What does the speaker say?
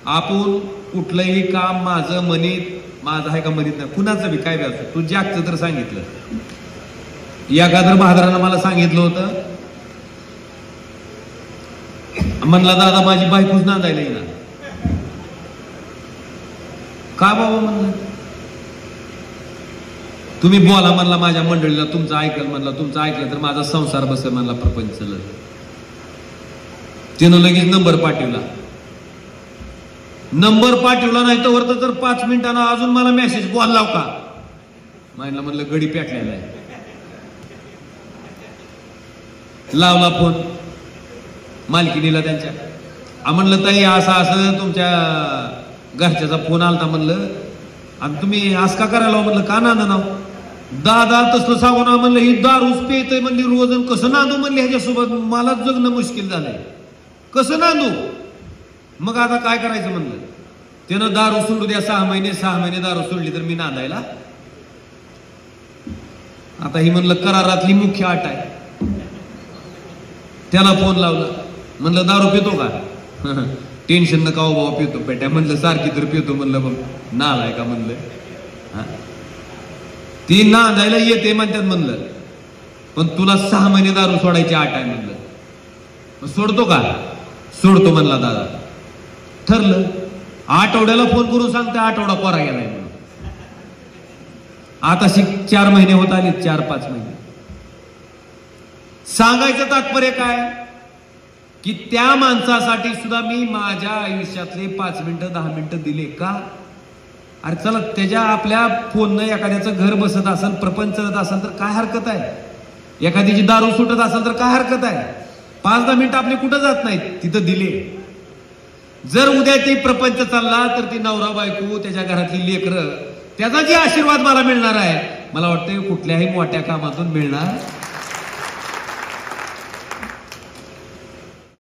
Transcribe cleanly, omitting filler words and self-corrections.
आपण कुठलंही काम माझं आहे का म्हणत नाही, कुणाचं बी काय असो, तू जागचं तर सांगितलं. एखादं महाराजांना मला सांगितलं होतं, म्हणला दादा माझी बायकोच नांदायला येईना. का बाबा म्हणलं, तुम्ही बोला म्हणला माझ्या मंडळीला, तुमचं ऐकल म्हणला, तुमचं ऐकलं तर माझा संसार बसेल म्हणला, प्रपंच चालल. तिनं लगेच नंबर पाठवला नाही तर वरत तर 5 मिनिटांना अजून मला मेसेज बॉल लाव का म्हणलं गडी पेटलेला आहे. लावला फोन मालकिनीला त्यांच्या, म्हणलं ताई असं तुमच्या घरच्याचा फोन आलता म्हणलं, आणि तुम्ही आज का करायला म्हणलं, का नांदा नाव दादा तसलं सांगू ना म्हणलं, ही दारूच पेतय म्हणली रोज, कसं नांदू म्हणले ह्याच्यासोबत, मलाच जगणं मुश्किल झालंय, कसं नांदू. मग आता काय करायचं म्हणलं, त्यानं दारू सोडू द्या, 6 महिने दारू सोडली तर मी नांदायला. आता ही म्हणलं करारातली मुख्य अट आहे. त्याला फोन लावला, म्हणलं दारू पितो का, टेन्शन नका हो बाबा पितो पेट्या, म्हणलं सारखी तर पितो म्हणलं, मग नालाय का म्हणलं, ती नांदायला येते म्हणतात म्हणलं, पण तुला 6 महिने दारू सोडायची अट आहे म्हणलं. सोडतो का, सोडतो म्हणला दादा. ठरलं. आठवड्याला फोन करून सांगते आठवडा कोरा गेलाय म्हणून. आता 4 महिने होत आले, 4-5 महिने. सांगायचं तात्पर्य काय की त्या माणसासाठी सुद्धा मी माझ्या आयुष्यातले 5 मिनिटं 10 मिनिटं दिले का. अरे चला, त्याच्या आपल्या फोननं एखाद्याचं घर बसत असेल, प्रपंच करत असेल तर काय हरकत आहे, एखाद्याची दारू सुटत असेल तर काय हरकत आहे. 5-10 मिनिटं आपले कुठं जात नाहीत, तिथं दिले. जर उद्या ती प्रपंच चालला तर ती नवरा बायको, त्याच्या घरातली लेकरं, त्याचा जे आशीर्वाद मला मिळणार आहे, मला वाटतं कुठल्याही मोठ्या कामातून मिळणार